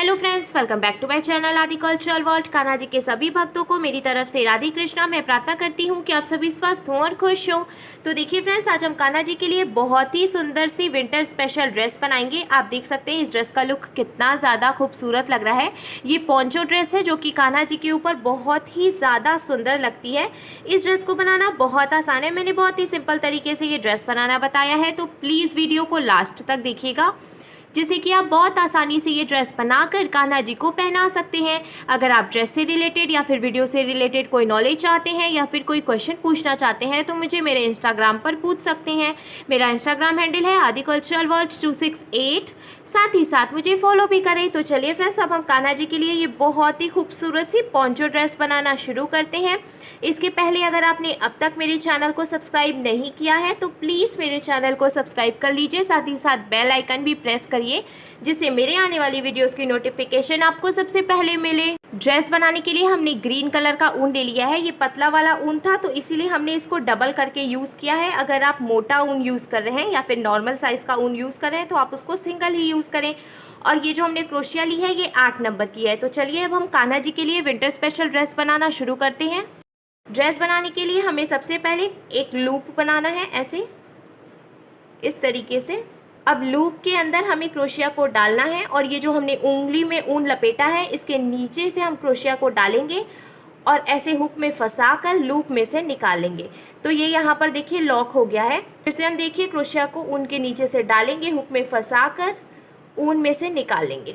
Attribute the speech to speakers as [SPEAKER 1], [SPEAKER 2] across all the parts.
[SPEAKER 1] Hello friends, welcome back to my channel Adi cultural world. Kanha ji के सभी भक्तों को मेरी तरफ से राधे कृष्णा। मैं प्रार्थना करती हूँ कि आप सभी स्वस्थ हों और खुश हों। तो देखिए फ्रेंड्स, आज हम कान्हा जी के लिए बहुत ही सुंदर सी विंटर स्पेशल ड्रेस बनाएंगे। आप देख सकते हैं इस ड्रेस का लुक कितना ज़्यादा खूबसूरत लग रहा है। ये पोंचो ड्रेस है जो कि कान्हा जी के ऊपर बहुत ही ज़्यादा सुंदर लगती है। इस ड्रेस को बनाना बहुत आसान है। मैंने बहुत ही सिंपल तरीके से ये ड्रेस बनाना बताया है, तो प्लीज़ वीडियो को लास्ट तक देखिएगा, जिससे कि आप बहुत आसानी से ये ड्रेस बनाकर कान्हा जी को पहना सकते हैं। अगर आप ड्रेस से रिलेटेड या फिर वीडियो से रिलेटेड कोई नॉलेज चाहते हैं या फिर कोई क्वेश्चन पूछना चाहते हैं तो मुझे मेरे इंस्टाग्राम पर पूछ सकते हैं। मेरा इंस्टाग्राम हैंडल है आदि कल्चरल वर्ल्ड 268। साथ ही साथ मुझे फॉलो भी करें। तो चलिए फ्रेंड्स, अब हम कान्हा जी के लिए ये बहुत ही खूबसूरत सी पोंचो ड्रेस बनाना शुरू करते हैं। इसके पहले अगर आपने अब तक मेरे चैनल को सब्सक्राइब नहीं किया है तो प्लीज़ मेरे चैनल को सब्सक्राइब कर लीजिए। साथ ही साथ बेल आइकन भी प्रेस करिए, जिससे मेरे आने वाली वीडियोस की नोटिफिकेशन आपको सबसे पहले मिले। ड्रेस बनाने के लिए हमने ग्रीन कलर का ऊन ले लिया है। ये पतला वाला ऊन था तो इसीलिए हमने इसको डबल करके यूज़ किया है। अगर आप मोटा ऊन यूज़ कर रहे हैं या फिर नॉर्मल साइज़ का ऊन यूज़ कर रहे हैं तो आप उसको सिंगल ही यूज़ करें। और ये जो हमने क्रोशिया ली है ये 8 नंबर की है। तो चलिए अब हम कान्हा जी के लिए विंटर स्पेशल ड्रेस बनाना शुरू करते हैं। ड्रेस बनाने के लिए हमें सबसे पहले एक लूप बनाना है, ऐसे इस तरीके से। अब लूप के अंदर हमें क्रोशिया को डालना है और ये जो हमने उंगली में ऊन लपेटा है इसके नीचे से हम क्रोशिया को डालेंगे और ऐसे हुक में फंसा कर लूप में से निकालेंगे। तो ये यहाँ पर देखिए लॉक हो गया है। फिर से हम देखिए क्रोशिया को ऊन के नीचे से डालेंगे, हुक में फंसा कर ऊन में से निकालेंगे।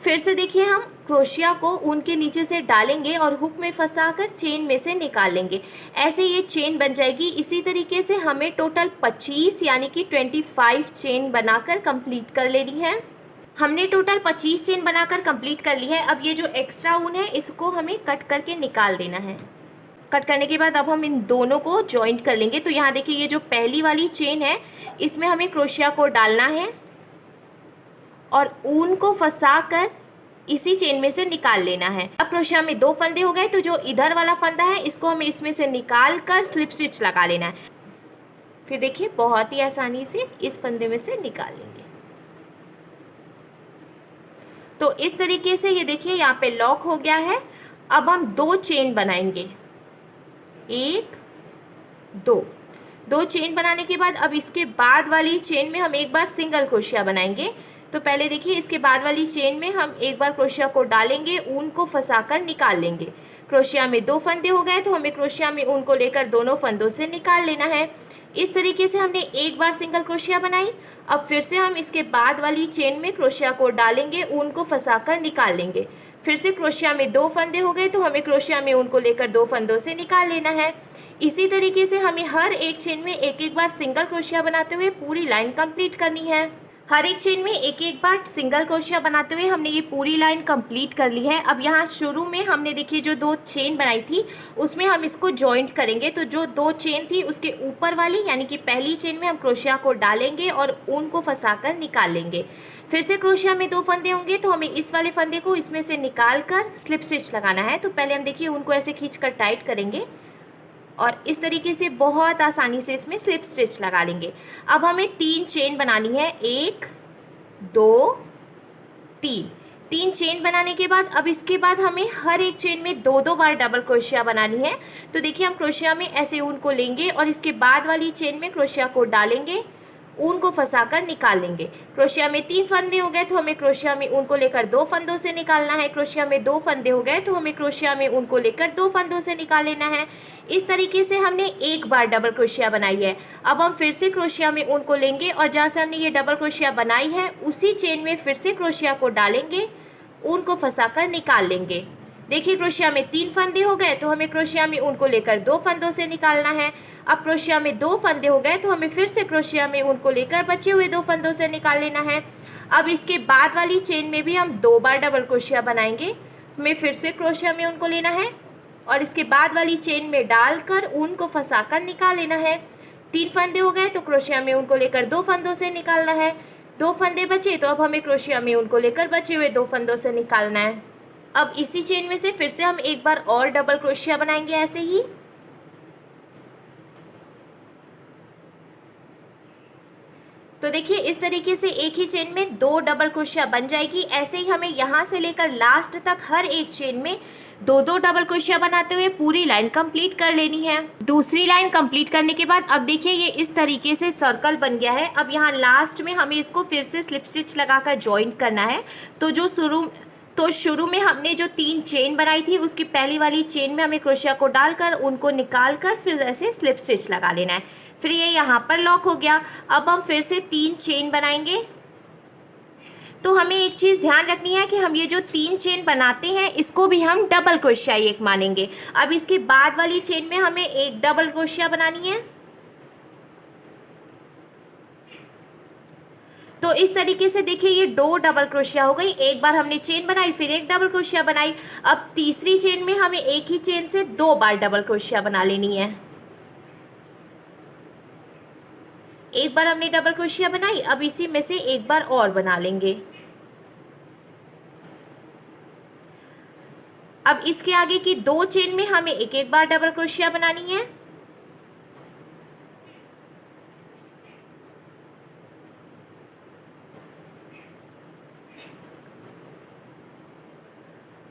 [SPEAKER 1] फिर से देखिए हम क्रोशिया को ऊन के नीचे से डालेंगे और हुक में फंसाकर चेन में से निकालेंगे। ऐसे ये चेन बन जाएगी। इसी तरीके से हमें टोटल 25 यानी कि 25 चेन बनाकर कंप्लीट कर लेनी है। हमने टोटल 25 चेन बनाकर कंप्लीट कर ली है। अब ये जो एक्स्ट्रा ऊन है इसको हमें कट करके निकाल देना है। कट करने के बाद अब हम इन दोनों को जॉइंट कर लेंगे। तो यहाँ देखिए ये जो पहली वाली चेन है इसमें हमें क्रोशिया को डालना है और ऊन को फंसाकर इसी चेन में से निकाल लेना है। अब क्रोशिया में 2 फंदे हो गए तो जो इधर वाला फंदा है इसको हमें इसमें से निकाल कर स्लिप स्टिच लगा लेना है। फिर देखिए बहुत ही आसानी से इस फंदे में से निकाल लेंगे। तो इस तरीके से ये देखिए यहाँ पे लॉक हो गया है। अब हम 2 चेन बनाएंगे, 1 2 चेन बनाने के बाद अब इसके बाद वाली चेन में हम एक बार सिंगल क्रोशिया बनाएंगे। तो पहले देखिए इसके बाद वाली चेन में हम एक बार क्रोशिया को डालेंगे, ऊन को फंसाकर निकाल लेंगे। क्रोशिया में 2 फंदे हो गए तो हमें क्रोशिया में ऊन को लेकर दोनों फंदों से निकाल लेना है। इस तरीके से हमने एक बार सिंगल क्रोशिया बनाई। अब फिर से हम इसके बाद वाली चेन में क्रोशिया को डालेंगे, ऊन को फंसाकर निकाल लेंगे। फिर से क्रोशिया में 2 फंदे हो गए तो हमें क्रोशिया में ऊन को लेकर 2 फंदों से निकाल लेना है। इसी तरीके से हमें हर एक चेन में एक एक बार सिंगल क्रोशिया बनाते हुए पूरी लाइन कंप्लीट करनी है। हर एक चेन में एक एक बार सिंगल क्रोशिया बनाते हुए हमने ये पूरी लाइन कंप्लीट कर ली है। अब यहाँ शुरू में हमने देखिए जो 2 चेन बनाई थी उसमें हम इसको जॉइंट करेंगे। तो जो 2 चेन थी उसके ऊपर वाली यानी कि पहली चेन में हम क्रोशिया को डालेंगे और ऊन को फंसाकर निकाल लेंगे। फिर से क्रोशिया में 2 फंदे होंगे तो हमें इस वाले फंदे को इसमें से निकाल कर स्लिप स्टिच लगाना है। तो पहले हम देखिए ऊन को ऐसे खींच कर टाइट करेंगे और इस तरीके से बहुत आसानी से इसमें स्लिप स्टिच लगा लेंगे। अब हमें 3 चेन बनानी है, 1 2 3 चेन बनाने के बाद अब इसके बाद हमें हर एक चेन में 2 बार डबल क्रोशिया बनानी है। तो देखिए हम क्रोशिया में ऐसे ऊन को लेंगे और इसके बाद वाली चेन में क्रोशिया को डालेंगे, ऊन को फंसाकर निकाल लेंगे। क्रोशिया में 3 फंदे हो गए तो हमें क्रोशिया में ऊन को लेकर 2 फंदों से निकालना है। क्रोशिया में 2 फंदे हो गए तो हमें क्रोशिया में ऊन को लेकर 2 फंदों से निकाल लेना है। इस तरीके से हमने एक बार डबल क्रोशिया बनाई है। अब हम फिर से क्रोशिया में ऊन को लेंगे और जहाँ से हमने ये डबल क्रोशिया बनाई है उसी चेन में फिर से क्रोशिया को डालेंगे, ऊन को फंसाकर निकाल लेंगे। देखिए क्रोशिया में 3 फंदे हो गए तो हमें क्रोशिया में ऊन को लेकर 2 फंदों से निकालना है। अब क्रोशिया में 2 फंदे हो गए तो हमें फिर से क्रोशिया में ऊन को लेकर बचे हुए 2 फंदों से निकाल लेना है। अब इसके बाद वाली चेन में भी हम 2 बार डबल क्रोशिया बनाएंगे। हमें फिर से क्रोशिया में ऊन को लेना है और इसके बाद वाली चेन में डालकर ऊन को फंसाकर निकाल लेना है। 3 फंदे हो गए तो क्रोशिया में ऊन को लेकर 2 फंदों से निकालना है। 2 फंदे बचे तो अब हमें क्रोशिया में ऊन को लेकर बचे हुए 2 फंदों से निकालना है। अब इसी चेन में से फिर से हम एक बार और डबल क्रोशिया बनाएंगे ऐसे ही। तो देखिए इस तरीके से एक ही चेन में 2 डबल क्रोशिया बन जाएगी। ऐसे ही हमें यहाँ से लेकर लास्ट तक हर एक चेन में 2-2 डबल क्रोशिया बनाते हुए पूरी लाइन कंप्लीट कर लेनी है। दूसरी लाइन कंप्लीट करने के बाद अब देखिए ये इस तरीके से सर्कल बन गया है। अब यहाँ लास्ट में हमें इसको फिर से स्लिप स्टिच लगाकर जॉइंट करना है। तो शुरू में हमने जो 3 चेन बनाई थी उसकी पहली वाली चेन में हमें क्रोशिया को डालकर उनको निकाल कर फिर ऐसे स्लिप स्टिच लगा लेना है। फिर ये यहाँ पर लॉक हो गया। अब हम फिर से 3 चेन बनाएंगे। तो हमें एक चीज़ ध्यान रखनी है कि हम ये जो 3 चेन बनाते हैं इसको भी हम डबल क्रोशिया एक मानेंगे। अब इसके बाद वाली चेन में हमें एक डबल क्रोशिया बनानी है। तो इस तरीके से देखिए ये 2 डबल क्रोशिया हो गई। एक बार हमने चेन बनाई, फिर एक डबल क्रोशिया बनाई। अब तीसरी चेन में हमें एक ही चेन से 2 बार डबल क्रोशिया बना लेनी है। एक बार हमने डबल क्रोशिया बनाई, अब इसी में से एक बार और बना लेंगे। अब इसके आगे की 2 चेन में हमें एक एक बार डबल क्रोशिया बनानी है।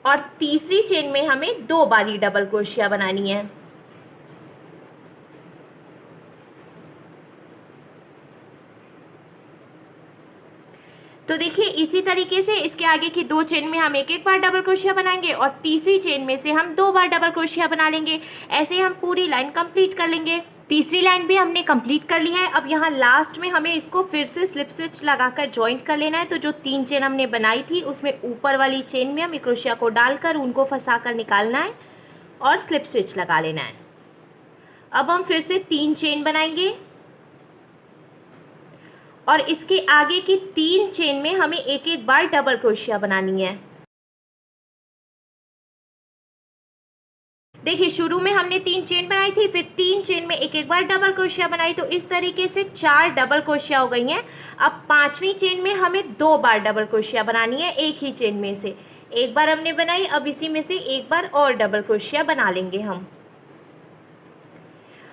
[SPEAKER 1] और तीसरी चेन में हमें 2 बारी डबल क्रोशिया बनानी है। तो देखिए इसी तरीके से इसके आगे की 2 चेन में हम एक एक बार डबल क्रोशिया बनाएंगे और तीसरी चेन में से हम 2 बार डबल क्रोशिया बना लेंगे। ऐसे हम पूरी लाइन कंप्लीट कर लेंगे। तीसरी लाइन भी हमने कंप्लीट कर ली है। अब यहाँ लास्ट में हमें इसको फिर से स्लिप स्टिच लगाकर जॉइंट कर लेना है। तो जो 3 चेन हमने बनाई थी उसमें ऊपर वाली चेन में हमें क्रोशिया को डालकर उनको फंसा कर निकालना है और स्लिप स्टिच लगा लेना है। अब हम फिर से 3 चेन बनाएंगे और इसके आगे की 3 चेन में हमें एक एक बार डबल क्रोशिया बनानी है। देखिए शुरू में हमने 3 चेन बनाई थी, फिर 3 चेन में एक एक बार डबल क्रोशिया बनाई। तो इस तरीके से 4 डबल क्रोशिया हो गई हैं। अब 5वीं चेन में हमें 2 बार डबल क्रोशिया बनानी है एक ही चेन में से। एक बार हमने बनाई, अब इसी में से एक बार और डबल क्रोशिया बना लेंगे हम।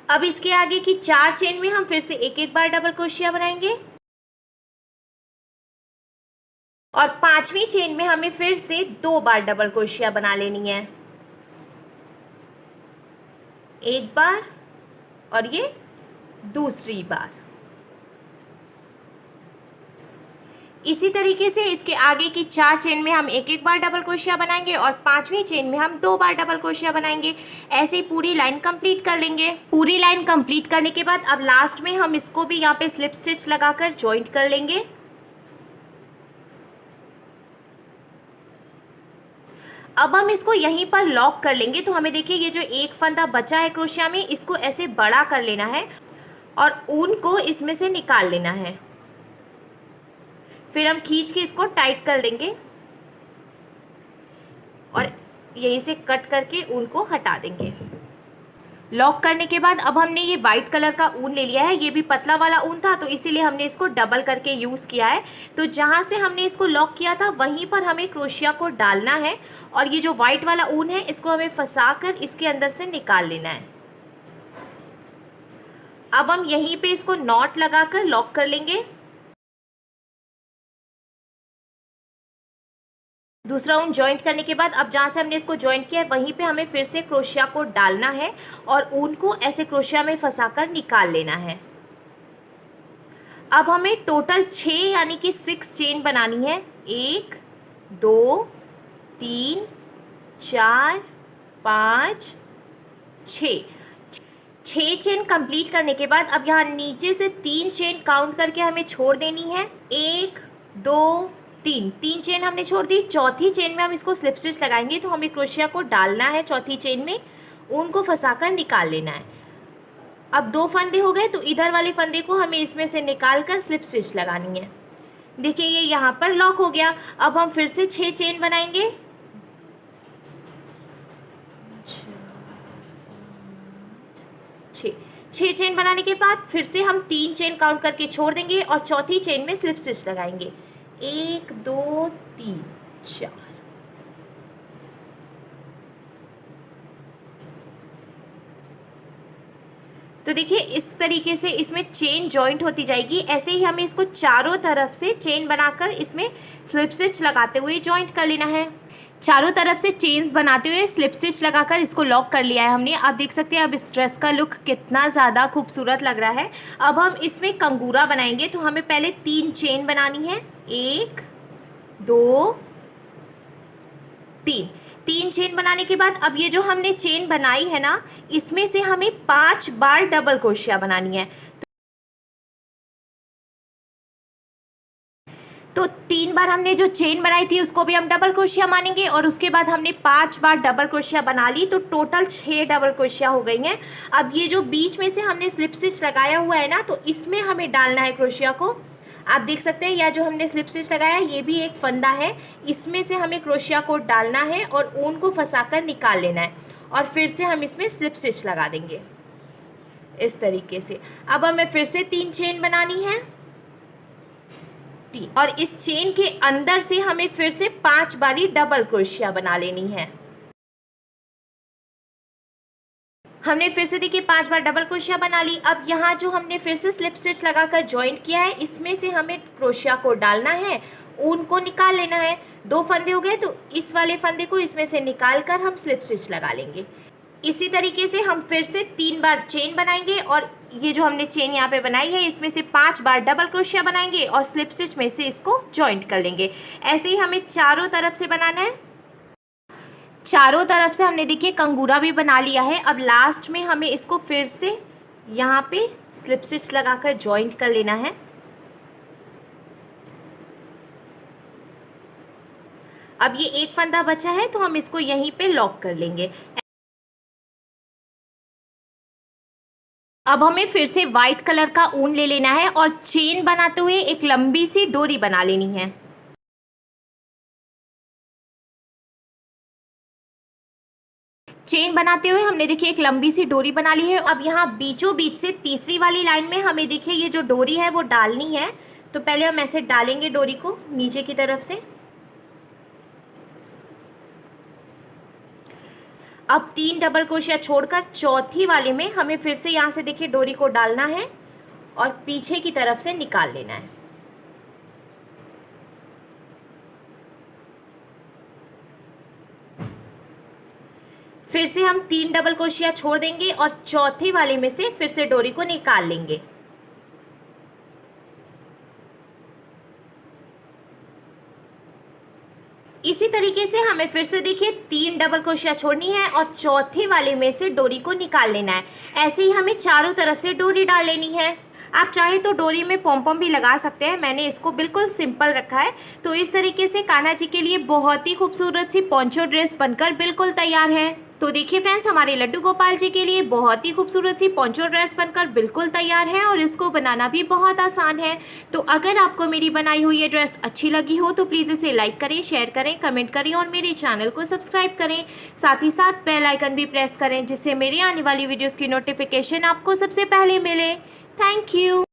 [SPEAKER 1] अब इसके आगे की 4 चेन में हम फिर से एक एक बार डबल क्रोशिया बनाएंगे और 5वीं चेन में हमें फिर से 2 बार डबल क्रोशिया बना लेनी है। एक बार और ये दूसरी बार। इसी तरीके से इसके आगे की 4 चेन में हम एक एक बार डबल क्रोशिया बनाएंगे और 5वीं चेन में हम 2 बार डबल क्रोशिया बनाएंगे। ऐसे ही पूरी लाइन कंप्लीट कर लेंगे। पूरी लाइन कंप्लीट करने के बाद अब लास्ट में हम इसको भी यहाँ पे स्लिप स्टिच लगाकर जॉइंट कर लेंगे। अब हम इसको यहीं पर लॉक कर लेंगे। तो हमें देखिए ये जो एक फंदा बचा है क्रोशिया में, इसको ऐसे बड़ा कर लेना है और ऊन को इसमें से निकाल लेना है। फिर हम खींच के इसको टाइट कर देंगे और यहीं से कट करके ऊन को हटा देंगे। लॉक करने के बाद अब हमने ये वाइट कलर का ऊन ले लिया है। ये भी पतला वाला ऊन था तो इसीलिए हमने इसको डबल करके यूज़ किया है। तो जहाँ से हमने इसको लॉक किया था वहीं पर हमें क्रोशिया को डालना है और ये जो वाइट वाला ऊन है इसको हमें फंसा कर इसके अंदर से निकाल लेना है। अब हम यहीं पे इसको नॉट लगाकर लॉक कर लेंगे। दूसरा ऊन जॉइंट करने के बाद अब जहाँ से हमने इसको जॉइंट किया है वहीं पे हमें फिर से क्रोशिया को डालना है और ऊन को ऐसे क्रोशिया में फंसाकर निकाल लेना है। अब हमें टोटल 6 यानी कि 6 चेन बनानी है। 1 2 3 4 5 6 चेन कंप्लीट करने के बाद अब यहाँ नीचे से 3 चेन काउंट करके हमें छोड़ देनी है। 1 2 3 चेन हमने छोड़ दी। चौथी चेन में हम इसको स्लिप स्टिच लगाएंगे। तो हमें क्रोशिया को डालना है चौथी चेन में, ऊन को फंसाकर निकाल लेना है। अब 2 फंदे हो गए तो इधर वाले फंदे को हमें इसमें से निकाल कर स्लिप स्टिच लगानी है। देखिए ये यहाँ पर लॉक हो गया। अब हम फिर से 6 चेन बनाएंगे। 6 चेन बनाने के बाद फिर से हम 3 चेन काउंट करके छोड़ देंगे और चौथी चेन में स्लिप स्टिच लगाएंगे। 1 2 3 4। तो देखिए इस तरीके से इसमें चेन जॉइंट होती जाएगी। ऐसे ही हमें इसको चारों तरफ से चेन बनाकर इसमें स्लिप स्टिच लगाते हुए जॉइंट कर लेना है। चारों तरफ से चेन्स बनाते हुए स्लिप स्टिच लगाकर इसको लॉक कर लिया है हमने। आप देख सकते हैं अब इस ड्रेस का लुक कितना ज़्यादा खूबसूरत लग रहा है। अब हम इसमें कंगूरा बनाएंगे, तो हमें पहले 3 चेन बनानी है। 1 2 3 चेन बनाने के बाद अब ये जो हमने चेन बनाई है ना, इसमें से हमें 5 बार डबल क्रोशिया बनानी है। तो 3 बार हमने जो चेन बनाई थी उसको भी हम डबल क्रोशिया मानेंगे, और उसके बाद हमने 5 बार डबल क्रोशिया बना ली, तो टोटल 6 डबल क्रोशिया हो गई हैं। अब ये जो बीच में से हमने स्लिप स्टिच लगाया हुआ है ना, तो इसमें हमें डालना है क्रोशिया को। आप देख सकते हैं यह जो हमने स्लिप स्टिच लगाया है ये भी एक फंदा है, इसमें से हमें क्रोशिया को डालना है और ऊन को फंसाकर निकाल लेना है, और फिर से हम इसमें स्लिप स्टिच लगा देंगे इस तरीके से। अब हमें फिर से 3 चेन बनानी है, और इस चेन के अंदर से हमें फिर से 5 बारी डबल क्रोशिया बना लेनी है। हमने फिर से देखिए 5 बार डबल क्रोशिया बना ली। अब यहाँ जो हमने फिर से स्लिप स्टिच लगाकर जॉइंट किया है, इसमें से हमें क्रोशिया को डालना है, ऊन को निकाल लेना है। 2 फंदे हो गए, तो इस वाले फंदे को इसमें से निकाल कर हम स्लिप स्टिच लगा लेंगे। इसी तरीके से हम फिर से 3 बार चेन बनाएंगे, और ये जो हमने चेन यहाँ पे बनाई है इसमें से 5 बार डबल क्रोशिया बनाएंगे और स्लिप स्टिच में से इसको जॉइंट कर लेंगे। ऐसे ही हमें चारों तरफ से बनाना है। चारों तरफ से हमने देखिए कंगूरा भी बना लिया है। अब लास्ट में हमें इसको फिर से यहाँ पे स्लिप स्टिच लगाकर जॉइंट कर लेना है। अब ये एक फंदा बचा है, तो हम इसको यहीं पे लॉक कर लेंगे। अब हमें फिर से वाइट कलर का ऊन ले लेना है और चेन बनाते हुए एक लंबी सी डोरी बना लेनी है। चेन बनाते हुए हमने देखिए एक लंबी सी डोरी बना ली है। अब यहाँ बीचों बीच से तीसरी वाली लाइन में हमें देखिए ये जो डोरी है वो डालनी है। तो पहले हम ऐसे डालेंगे डोरी को नीचे की तरफ से। अब 3 डबल क्रोशिया छोड़कर चौथी वाले में हमें फिर से यहाँ से देखिए डोरी को डालना है और पीछे की तरफ से निकाल लेना है। फिर से हम 3 डबल क्रोशिया छोड़ देंगे और चौथे वाले में से फिर से डोरी को निकाल लेंगे। इसी तरीके से हमें फिर से देखिए 3 डबल क्रोशिया छोड़नी है और चौथे वाले में से डोरी को निकाल लेना है। ऐसे ही हमें चारों तरफ से डोरी डाल लेनी है। आप चाहे तो डोरी में पॉम भी लगा सकते हैं, मैंने इसको बिल्कुल सिंपल रखा है। तो इस तरीके से कान्हा जी के लिए बहुत ही खूबसूरत सी पोंचो ड्रेस बनकर बिल्कुल तैयार है। तो देखिए फ्रेंड्स, हमारे लड्डू गोपाल जी के लिए बहुत ही खूबसूरत सी पोंचो ड्रेस बनकर बिल्कुल तैयार है और इसको बनाना भी बहुत आसान है। तो अगर आपको मेरी बनाई हुई ये ड्रेस अच्छी लगी हो तो प्लीज़ इसे लाइक करें, शेयर करें, कमेंट करें और मेरे चैनल को सब्सक्राइब करें। साथ ही साथ बेल आइकन भी प्रेस करें जिससे मेरी आने वाली वीडियोज़ की नोटिफिकेशन आपको सबसे पहले मिले। Thank you.